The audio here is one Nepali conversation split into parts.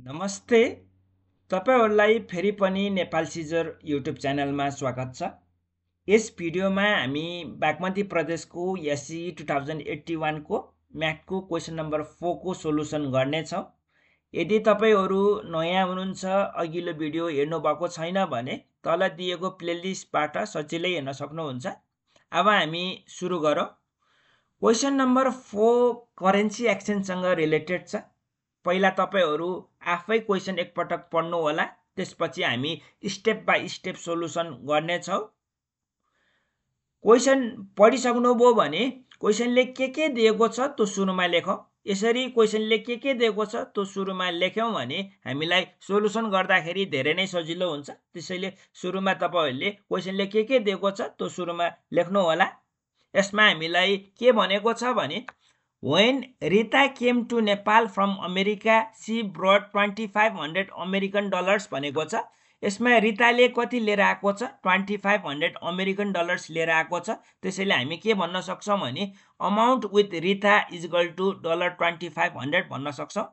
नमस्ते। तपाईहरुलाई फेरि पनि नेपाल सिजर युट्युब च्यानलमा स्वागत छ। यस भिडियोमा हामी बागमती प्रदेशको एसई 2081 को म्याथको क्वेशन नम्बर 4 को सोलुसन गर्ने छौं। यदि तपाईहरु नयाँ हुनुहुन्छ, अघिल्लो भिडियो हेर्नु भएको छैन भने तल दिएको प्लेलिस्टबाट सजिलै हेर्न सक्नुहुन्छ। अब हामी सुरु गरौं। क्वेशन नम्बर 4 करेन्सी एक्सचेन्जसँग रिलेटेड छ। पहिला तपाईहरु आफै क्वेशन एकपटक पढ्नु होला, त्यसपछि हामी स्टेप बाइ स्टेप सोलुसन गर्ने छौं। क्वेशन पढिसक्नुभयो भने क्वेशनले के दिएको छ त्यो सुरुमा लेखौं। यसरी क्वेशनले के दिएको छ त्यो सुरुमा लेख्यौं भने हामीलाई सोलुसन गर्दाखेरि धेरै नै सजिलो हुन्छ। त्यसैले सुरुमा तपाईहरुले क्वेशनले के दिएको छ त्यो सुरुमा लेख्नु होला। यसमा हामीलाई के भनेको छ भने When Rita came to Nepal from America, she brought $2500 American dollars भनेको छ। यसमा रिताले कति लिएर आएको छ? $2500 American dollars लिएर आएको छ। त्यसैले हामी के भन्न सक्छौं भने amount with Rita is equal to $2500 भन्न सक्छौं।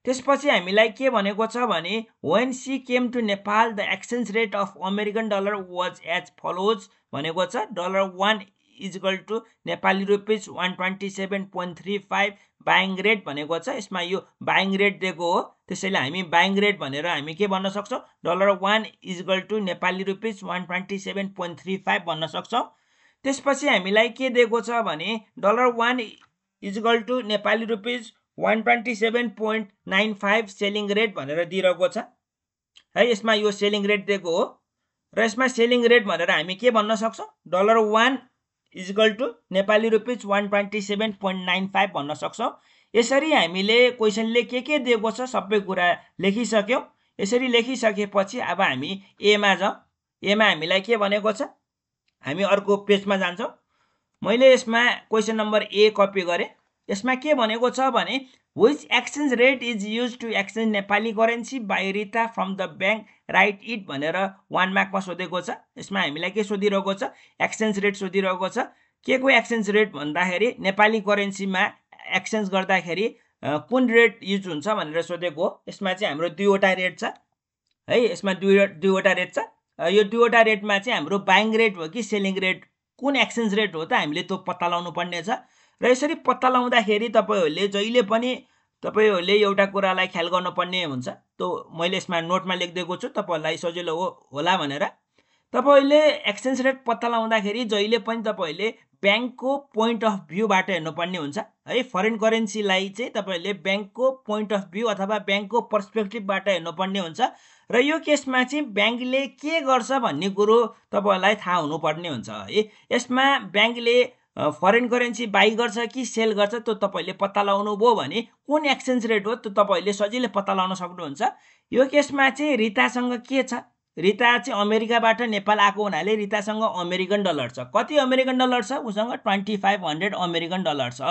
त्यसपछि हामीलाई के भनेको छ भने when she came to Nepal, the exchange rate of American dollar was as follows भनेको छ। $1 is equal to Nepali rupees 127.35 buying rate भनेको छ। यसमा यो बाइङ रेट दिएको हो, त्यसैले हामी बाइङ रेट भनेर हामी के भन्न सक्छौं? $1 is equal to Nepali rupees 127.35 भन्न सक्छौं। त्यसपछि हामीलाई के दिएको छ भने $1 is equal to Nepali rupees 127.95 selling rate भनेर दिइरहेको छ है। यसमा यो सेलिङ रेट दिएको हो र यसमा सेलिङ रेट भनेर हामी के भन्न सक्छौं? $1 is equal to Nepali rupees 127.95 भन्न सक्छौं। यसरी हामीले क्वेशनले के दिएको छ सबै कुरा लेखिसक्यौं। यसरी लेखिसकेपछि अब हामी ए मा जाउँ। ए मा हामीलाई के भनेको छ? हामी अर्को पेजमा जान्छौं। मैले यसमा क्वेशन नम्बर ए कपी गरे। यसमा के भनेको छ भने which exchange rate is used to exchange Nepali currency by Rita from the bank, write it भनेर 1 मार्कमा सोधेको छ। यसमा हामीलाई के सोधिरहेको छ? एक्सचेन्ज रेट सोधिरहेको छ। के को एक्सचेन्ज रेट भन्दाखेरि नेपाली करेन्सीमा एक्सचेन्ज गर्दाखेरि कुन रेट युज हुन्छ भनेर सोधेको हो। यसमा चाहिँ हाम्रो दुईवटा रेट छ है। यसमा दुईवटा रेट छ। यो दुईवटा रेटमा चाहिँ हाम्रो बाइङ रेट हो कि सेलिङ रेट, कुन एक्सचेन्ज रेट हो त हामीले त्यो पत्ता लगाउनु पर्ने छ। र यसरी पत्ता लगाउँदाखेरि तपाईहरुले जहिले पनि तपाईहरुले एउटा कुरालाई ख्याल गर्नुपर्ने हुन्छ। त्यो मैले यसमा नोटमा लेखिदिएको छु तपाईहरुलाई सजिलो होला भनेर। तपाईहरुले एक्सचेन्ज रेट पत्ता लगाउँदाखेरि जहिले पनि तपाईहरुले बैंकको पोइन्ट अफ भ्यूबाट हेर्नुपर्ने हुन्छ है। फरेन करेन्सीलाई चाहिँ तपाईहरुले बैंकको पोइन्ट अफ भ्यू अथवा बैंकको पर्सपेक्टिभबाट हेर्नुपर्ने हुन्छ। र यो केसमा चाहिँ बैंकले के गर्छ भन्ने कुरो तपाईहरुलाई थाहा हुनुपर्ने हुन्छ है। यसमा बैंकले फरेन करेन्सी बाइ गर्छ कि सेल गर्छ त्यो तपाईले पत्ता लगाउनु भयो भने कुन एक्सचेन्ज रेट हो त्यो तपाईले सजिलै पत्ता लगाउन सक्नुहुन्छ। यो केसमा चाहिँ रितासँग के छ? रिता चाहिँ अमेरिकाबाट नेपाल आएको हुनाले रितासँग अमेरिकन डलर छ। कति अमेरिकन डलर छ? उसँग $2500 अमेरिकन डलर छ।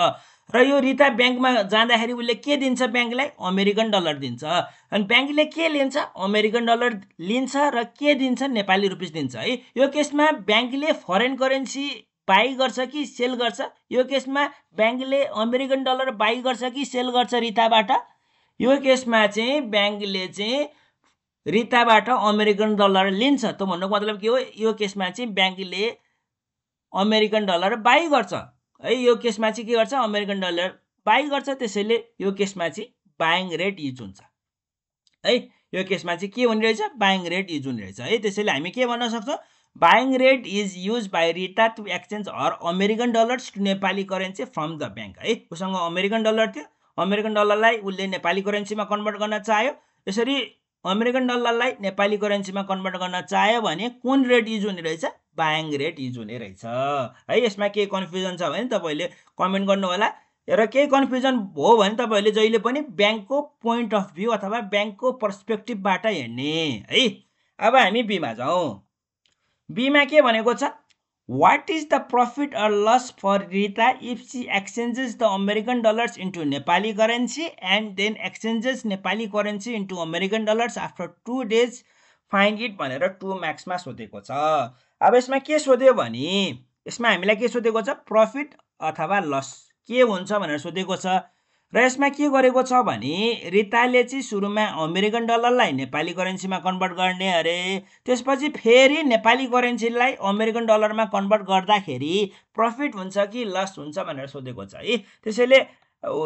र यो रिता बैंकमा जाँदाखेरि उले के दिन्छ? बैंकलाई अमेरिकन डलर दिन्छ। अनि बैंकले के लिन्छ? अमेरिकन डलर लिन्छ र के दिन्छ? नेपाली रुपीस दिन्छ है। यो केसमा बैंकले फरेन करेन्सी बाइ गर्छ कि सेल गर्छ? यो केसमा बैंकले अमेरिकन डलर बाइ गर्छ कि सेल गर्छ रिताबाट? यो केसमा चाहिँ बैंकले चाहिँ रिताबाट अमेरिकन डलर लिन्छ। त्यो भन्नुको मतलब के हो? यो केसमा चाहिँ बैंकले अमेरिकन डलर बाइ गर्छ है। यो केसमा चाहिँ के गर्छ? अमेरिकन डलर बाइ गर्छ। त्यसैले यो केसमा चाहिँ बाइङ रेट युज हुन्छ है। यो केसमा चाहिँ के हुने रहेछ? बाइङ रेट युज हुने रहेछ है। त्यसैले हामी के भन्न सक्छौं? Buying rate is used by Rita to exchange her American dollars to Nepali currency from the bank है। उसँग अमेरिकन डलर थियो, अमेरिकन डलरलाई उले नेपाली करेन्सीमा कन्भर्ट गर्न चाह्यो। यसरी अमेरिकन डलरलाई नेपाली करेन्सीमा कन्भर्ट गर्न चाह्यो भने कुन रेट युज हुने रहेछ? बाइङ रेट युज हुने रहेछ है। यसमा के कन्फ्युजन छ भने तपाईले कमेन्ट गर्नु होला। र केही कन्फ्युजन भयो भने तपाईले जहिले पनि बैंकको पोइन्ट अफ भ्यू अथवा बैंकको पर्सपेक्टिभबाट हेर्ने है। अब हामी बी मा जाउँ। बी मा के भनेको छ? What is the profit or loss for Rita if she exchanges the American dollars into Nepali currency and then exchanges Nepali currency into American dollars after 2 days? Find it भनेर 2 मार्क्समा सोधेको छ। अब यसमा के सोध्यो भने यसमा हामीलाई के सोधेको छ? प्रॉफिट अथवा लस के हुन्छ भनेर सोधेको छ। र यसमा के गरेको छ भने रिताले चाहिँ सुरुमा अमेरिकन डलरलाई नेपाली करेन्सीमा कन्भर्ट गर्ने अरे, त्यसपछि फेरि नेपाली करेन्सीलाई अमेरिकन डलरमा कन्भर्ट गर्दाखेरि प्रफिट हुन्छ कि लस हुन्छ भनेर सोधेको छ है। त्यसैले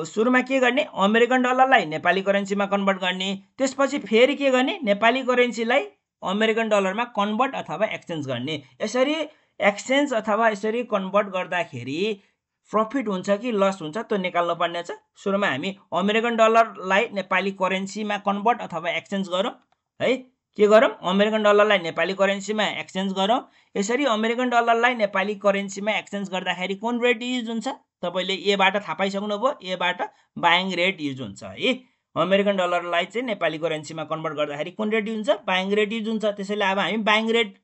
सुरुमा के गर्ने, अमेरिकन डलरलाई नेपाली करेन्सीमा कन्भर्ट गर्ने, त्यसपछि फेरि के गर्ने, नेपाली करेन्सीलाई अमेरिकन डलरमा कन्भर्ट अथवा एक्सचेन्ज गर्ने। यसरी एक्सचेन्ज अथवा यसरी कन्भर्ट गर्दाखेरि प्रफिट हुन्छ कि लस हुन्छ त्यो निकाल्नु पर्ने छ। सुरुमा हामी अमेरिकन डलरलाई नेपाली करेन्सीमा कन्भर्ट अथवा एक्सचेन्ज गरौँ है। के गरौँ, अमेरिकन डलरलाई नेपाली करेन्सीमा एक्सचेन्ज गरौँ। यसरी अमेरिकन डलरलाई नेपाली करेन्सीमा एक्सचेन्ज गर्दाखेरि कुन रेट युज हुन्छ, तपाईँले एबाट थाहा पाइसक्नुभयो, एबाट बाइङ रेट युज हुन्छ है। अमेरिकन डलरलाई चाहिँ नेपाली करेन्सीमा कन्भर्ट गर्दाखेरि कुन रेट युज हुन्छ, बाइङ रेट युज हुन्छ। त्यसैले अब हामी बाइङ रेट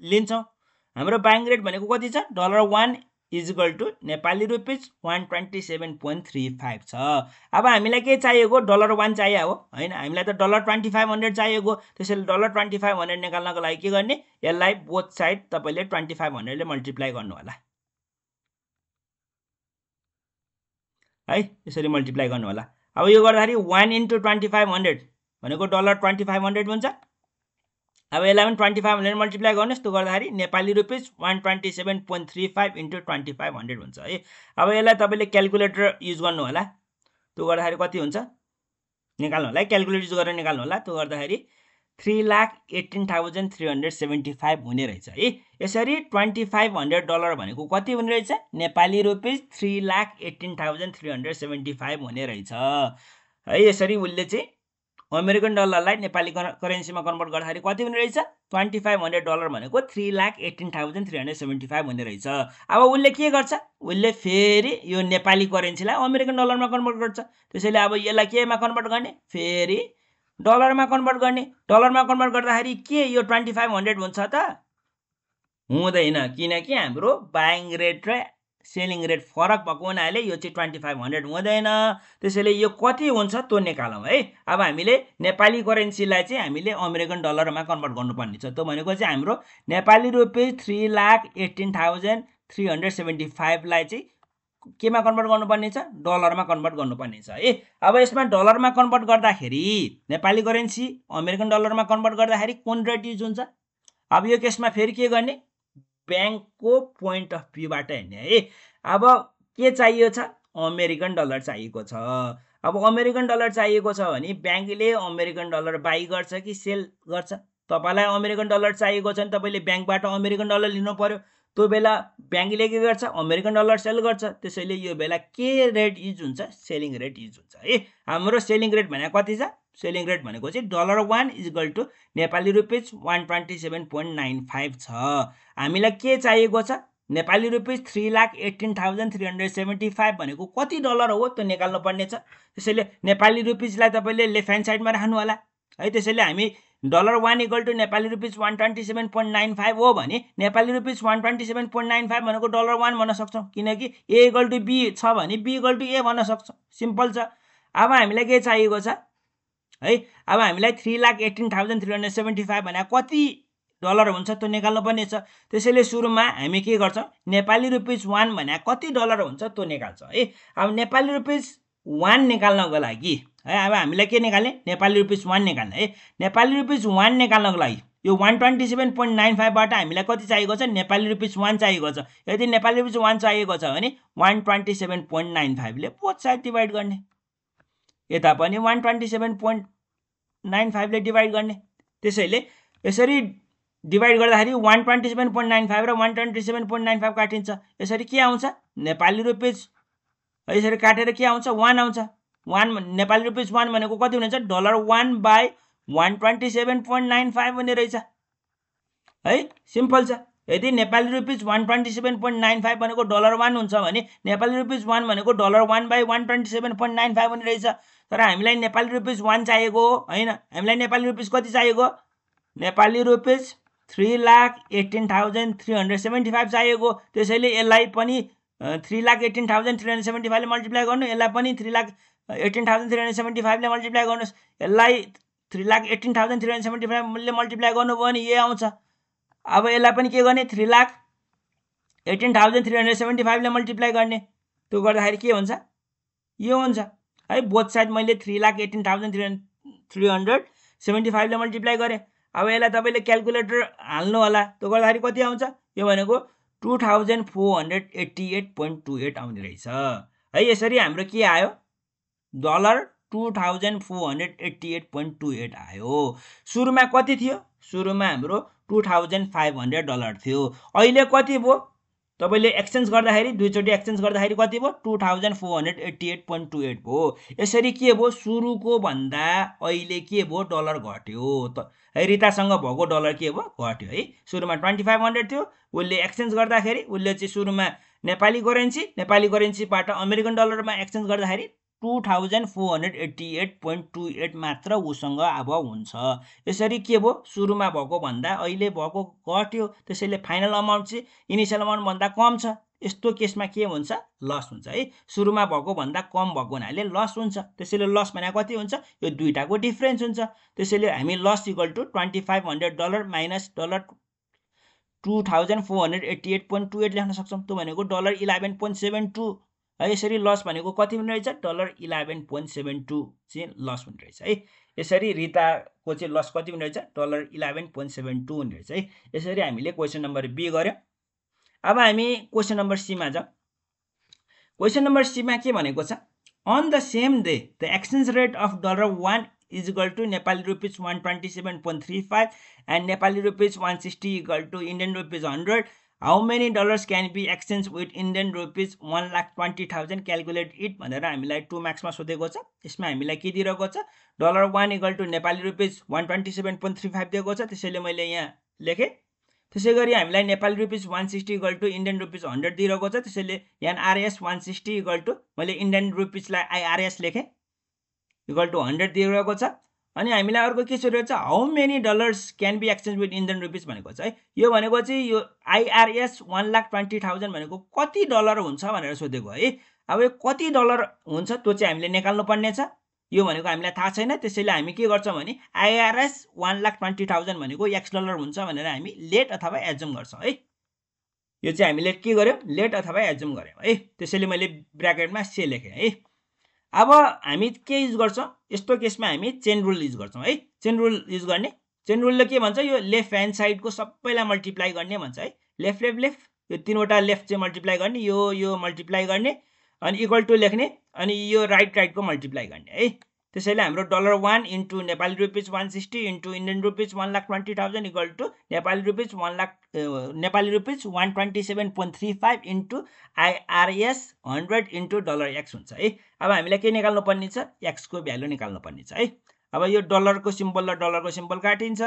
लिन्छौँ। हाम्रो बाइङ रेट भनेको कति छ, $1 इजिकल टु नेपाली रुपिज 127.35 छ। अब हामीलाई के चाहिएको, $1 चाहियो हो होइन, हामीलाई त $2500 चाहिएको। त्यसैले $2500 निकाल्नको लागि के गर्ने, यसलाई बोथ साइड तपाईँले 2500 ले मल्टिप्लाई गर्नु होला है, यसरी मल्टिप्लाई गर्नु होला। अब यो गर्दाखेरि 1 × 2500 भनेको $2500 हुन्छ। अब यसलाई पनि 2500 मल्टिप्लाई गर्नुहोस्, त्यो गर्दाखेरि नेपाली रुपिज 127.35 × 2500 हुन्छ है। अब यसलाई तपाईँले क्यालकुलेटर युज गर्नु होला, त्यो गर्दाखेरि कति हुन्छ निकाल्नु होला है, क्यालकुलेटर युज गरेर निकाल्नु होला। त्यो गर्दाखेरि $3,18,375 हुने रहेछ है। यसरी $2500 भनेको कति हुने रहेछ, नेपाली रुपिज 3,18,375 हुने रहेछ है। यसरी उसले चाहिँ अमेरिकन डलरलाई नेपाली करेन्सीमा कन्भर्ट गर्दाखेरि कति हुने रहेछ, $2500 भनेको 3,18,375 हुने रहेछ। अब उसले के गर्छ, उसले फेरि यो नेपाली करेन्सीलाई अमेरिकन डलरमा कन्भर्ट गर्छ। त्यसैले अब यसलाई केमा कन्भर्ट गर्ने, फेरि डलरमा कन्भर्ट गर्ने। डलरमा कन्भर्ट गर्दाखेरि के यो 2500 हुन्छ त, हुँदैन, किनकि हाम्रो बाइङ रेट र सेलिङ रेट फरक भएको हुनाले यो चाहिँ 2500 हुँदैन। त्यसैले यो कति हुन्छ त्यो निकालौँ है। अब हामीले नेपाली करेन्सीलाई चाहिँ हामीले अमेरिकन डलरमा कन्भर्ट गर्नुपर्ने छ। त्यो भनेको चाहिँ हाम्रो नेपाली रुपिज 3,18,375 लाई चाहिँ केमा कन्भर्ट गर्नुपर्ने छ, डलरमा कन्भर्ट गर्नुपर्ने छ है। अब यसमा डलरमा कन्भर्ट गर्दाखेरि नेपाली करेन्सी अमेरिकन डलरमा कन्भर्ट गर्दाखेरि कुन रेट युज हुन्छ। अब यो केसमा फेरि के गर्ने, ब्याङ्कको पोइन्ट अफ भ्यूबाट हेर्ने है। अब के चाहियो छ, अमेरिकन डलर चाहिएको छ। अब अमेरिकन डलर चाहिएको छ भने ब्याङ्कले अमेरिकन डलर बाई गर्छ कि सेल गर्छ। तपाईँलाई अमेरिकन डलर चाहिएको छ भने तपाईँले ब्याङ्कबाट अमेरिकन डलर लिनु पर्यो। त्यो बेला ब्याङ्कले के गर्छ, अमेरिकन डलर सेल गर्छ। त्यसैले यो बेला के रेट युज हुन्छ, सेलिङ रेट युज हुन्छ है। हाम्रो सेलिङ रेट भनेको कति छ, सेलिङ रेट भनेको चाहिँ $1 इजिकल टु नेपाली रुपिज 127.95 छ। हामीलाई के चाहिएको छ, नेपाली रुपिज 3,18,375 भनेको कति डलर हो त्यो निकाल्नु पर्ने छ। त्यसैले नेपाली रुपिजलाई तपाईँले लेफ्ट ह्यान्ड साइडमा राख्नु होला है। त्यसैले हामी $1 इक्वल टु नेपाली रुपिज 127.95 हो भने नेपाली रुपिज 127.95 भनेको $1 भन्न सक्छौँ, किनकि ए इक्वल टु बी छ भने बी इक्वल टु ए भन्न सक्छौँ, सिम्पल छ। अब हामीलाई के चाहिएको छ है, अब हामीलाई 3,18,375 भने कति डलर हुन्छ त्यो निकाल्नु पर्ने छ। त्यसैले सुरुमा हामी के गर्छौँ, नेपाली रुपिज 1 भने कति डलर हुन्छ त्यो निकाल्छौँ है। अब नेपाली रुपिज 1 निकाल्नको लागि है, अब हामीलाई के निकाल्ने, नेपाली रुपिज 1 निकाल्ने है। नेपाली रुपिज 1 निकाल्नको लागि यो 127.95 बाट हामीलाई कति चाहिएको छ, नेपाली रुपिज 1 चाहिएको छ। यदि नेपाली रुपिज 1 चाहिएको छ भने 127.95 ले बोथ साइड डिभाइड गर्ने, यता पनि 127.95 ले डिभाइड गर्ने। त्यसैले यसरी डिभाइड गर्दाखेरि 127.95 र 127.95 काटिन्छ। यसरी के आउँछ, नेपाली रुपिज यसरी काटेर के आउँछ, 1 आउँछ। 1 नेपाली रुपिज 1 भनेको कति हुनेछ, $1/127.95 हुने रहेछ है, सिम्पल छ। यदि नेपाली रुपिज 127.95 भनेको $1 हुन्छ भने नेपाली रुपिज 1 भनेको $1/127.95 हुने रहेछ। तर हामीलाई नेपाली रुपिज 1 चाहिएको होइन, हामीलाई नेपाली रुपिज कति चाहिएको, नेपाली रुपिज 3,18,375 चाहिएको। त्यसैले यसलाई पनि 3,18,375 ले मल्टिप्लाई गर्नु, यसलाई पनि 3,18,375 ले मल्टिप्लाई गर्नुहोस्। यसलाई 3,18,375 ले मल्टिप्लाई गर्नुभयो भने यो आउँछ। अब यसलाई पनि के गर्ने, 3,18,375 ले मल्टिप्लाई गर्ने। त्यो गर्दाखेरि के हुन्छ, यो हुन्छ। है। बोथ साइड मैले 3,18,375 ले मल्टिप्लाई गरेँ। अब यसलाई तपाईँले क्यालकुलेटर हाल्नु होला, त्यो गर्दाखेरि कति आउँछ? यो भनेको 2488.28 आउने रहेछ है। यसरी हाम्रो के आयो? $2488.28 आयो। सुरुमा कति थियो? सुरुमा हाम्रो $2,500 थियो। अहिले कति भयो? तपाईले एक्सचेन्ज गर्दाखेरि दुईचोटी एक्सचेन्ज गर्दाखेरि कति भयो? 2488.28 भयो। यसरी के भयो? सुरुको भन्दा अहिले के भयो? डलर घट्यो त है। रितासँग भएको डलर के भयो? घट्यो है। सुरुमा 2500 थियो, उसले एक्सचेन्ज गर्दाखेरि उसले चाहिँ सुरुमा नेपाली करेन्सीबाट अमेरिकन डलरमा एक्सचेन्ज गर्दाखेरि 2488.28 मात्र उसँग अब हुन्छ। यसरी के भयो? सुरुमा भएको भन्दा अहिले भएको घट्यो, त्यसैले फाइनल अमाउन्ट चाहिँ इनिशियल अमाउन्ट भन्दा कम छ। यस्तो केसमा के हुन्छ? लस हुन्छ है। सुरुमा भएको भन्दा कम भएको हुनाले लस हुन्छ। त्यसैले लस भनेको कति हुन्छ? यो दुईटाको डिफरेन्स हुन्छ। त्यसैले हामी लस इक्वल टु $2500 माइनस $2488.28 लेख्न सक्छौँ। त्यो भनेको $11.72 है। यसरी लस भनेको कति हुने रहेछ? $11.72 चाहिँ लस हुने रहेछ है। यसरी रिताको चाहिँ लस कति हुने रहेछ? $11.72 हुने रहेछ है। यसरी हामीले क्वेसन नम्बर बी गर्यौँ। अब हामी क्वेसन नम्बर सीमा जाउँ। क्वेसन नम्बर सीमा के भनेको छ? On the same day the exchange rate of $1 is equal to Nepali rupees 127.35 and Nepali rupees 160 equal to Indian rupees 100. How many dollars can be exchanged with Indian rupees 1,20,000? Calculate it भनेर हामीलाई 2 मार्क्समा सोधेको छ। यसमा हामीलाई के दिएको छ? $1 इक्वल टु नेपाली रुपिस 127.35 दिएको छ। त्यसैले मैले यहाँ लेखेँ। त्यसै गरी हामीलाई Nepali rupees 160 equal to Indian rupees 100 दिएको छ। त्यसैले यहाँ आरएस 160 इक्वल टु मैले इन्डियन रुपिसलाई आइआरएस लेखेँ इक्वल टु 100 दिएको छ। अनि हामीलाई अर्को के सोधेको छ? How many dollars can be exchange with Indian rupees भनेको छ है। यो भनेको चाहिँ यो आइआरएस 1,20,000 भनेको कति डलर हुन्छ भनेर सोधेको है। अब यो कति डलर हुन्छ त्यो चाहिँ हामीले निकाल्नु पर्ने छ। यो भनेको हामीलाई थाहा छैन। त्यसैले हामी के गर्छौँ भने आइआरएस 1,20,000 भनेको एक्स डलर हुन्छ भनेर हामी लेट अथवा एज्युम गर्छौँ है। यो चाहिँ हामीले के गर्यौँ? लेट अथवा एज्युम गर्यौँ है। त्यसैले मैले ब्र्याकेटमा से लेखेँ है। अब हामी के युज गर्छौँ? यस्तो केसमा हामी चेन रुल युज गर्छौँ है। चेन रुल युज गर्ने। चेन रुलले के भन्छ? यो लेफ्ट ह्यान्ड साइडको सबैलाई मल्टिप्लाई गर्ने भन्छ है। लेफ्ट लेफ्ट लेफ्ट यो तीनवटा लेफ्ट चाहिँ मल्टिप्लाई गर्ने, यो मल्टिप्लाई गर्ने अनि इक्वल टु लेख्ने अनि यो राइटको मल्टिप्लाई गर्ने है। त्यसैले हाम्रो $1 into Nepali rupees 160 into Indian rupees 1,20,000 equal to Nepali rupees 127.35 into IRS 100 into $x हुन्छ है। अब हामीलाई के निकाल्नु पर्ने छ? x को भ्यालु निकाल्नु पर्ने छ है। अब यो डलरको सिम्बल र डलरको सिम्बल काटिन्छ,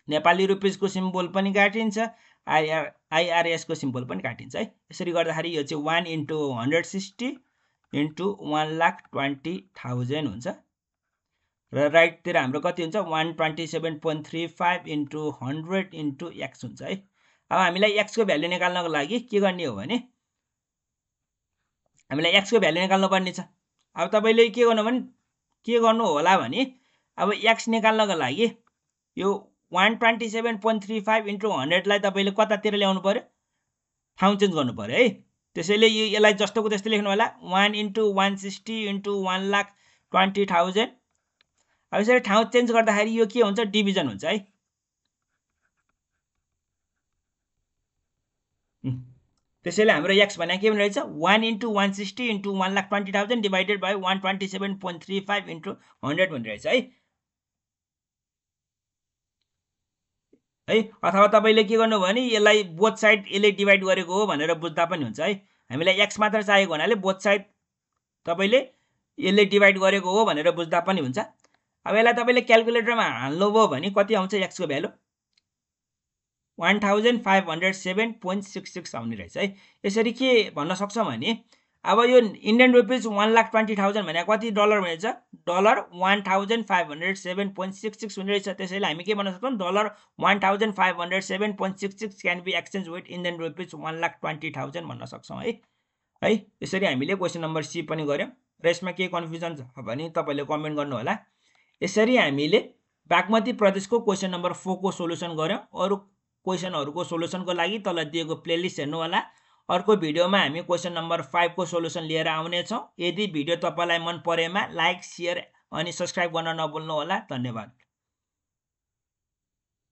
नेपाली रुपिसको सिम्बल पनि काटिन्छ, आइआरएस को सिम्बल पनि काटिन्छ है। यसरी गर्दाखेरि यो चाहिँ 1 इन्टु 160 इन्टु 1,20,000 हुन्छ र राइटतिर हाम्रो कति हुन्छ? 127.35 इन्टु 100 इन्टु x हुन्छ है। अब हामीलाई x को भ्यालु निकाल्नको लागि के गर्ने हो भने हामीलाई x को भ्यालु निकाल्नु पर्ने छ। अब तपाईले के गर्नु होला भने अब x निकाल्नको लागि यो 127.35 इन्टु 100 लाई तपाईले कतातिर ल्याउनु पर्यो? ठाउँ चेन्ज गर्नु पर्यो है। त्यसैले यसलाई जस्तोको त्यस्तै लेख्नु होला। 1 इन्टु 160 इन्टु 1,20,000। अब यसरी ठाउँ चेन्ज गर्दाखेरि यो के हुन्छ? डिभिजन हुन्छ है। त्यसैले हाम्रो x भने के हुने रहेछ? 1 into 160 into 1,20,000 divided by 127.35 into 100 हुने रहेछ है। अथवा तपाईले के गर्नु भने यसलाई बोथ साइड यसले डिभाइड गरेको हो भनेर बुझ्दा पनि हुन्छ है। हामीलाई x मात्र चाहिएको हुनाले बोथ साइड तपाईले यसले डिभाइड गरेको हो भनेर बुझ्दा पनि हुन्छ। अब यसलाई तपाईले क्यालकुलेटरमा हाल्नुभयो भने कति आउँछ x को भ्यालु? 1507.66 आउने रहेछ है। यसरी के भन्न सक्छौँ भने अब यो इन्डियन रुपिस 1,20,000 भने कति डलर हुनेछ? $1507.66 हुने रहेछ। त्यसैले हामी के भन्न सक्छौँ? $1507.66 can be exchange with Indian rupees 1,20,000 भन्न सक्छौँ है। यसरी हामीले क्वेसन नम्बर सी पनि गर्यौँ र यसमा के कन्फ्युजन छ भने तपाईले कमेन्ट गर्नु होला। यसरी हामीले बागमती प्रदेशको क्वेसन नम्बर 4 को सोलुसन गर्यौँ। अरु क्वेसनहरुको सोलुसनको लागि तल दिएको प्लेलिस्ट हेर्नु होला। अर्को भिडियोमा हामी क्वेसन नम्बर 5 को सोलुसन लिएर आउनेछौँ। यदि भिडियो तपाईलाई मन परेमा लाइक, शेयर अनि सब्स्क्राइब गर्न नभुल्नु होला। धन्यवाद।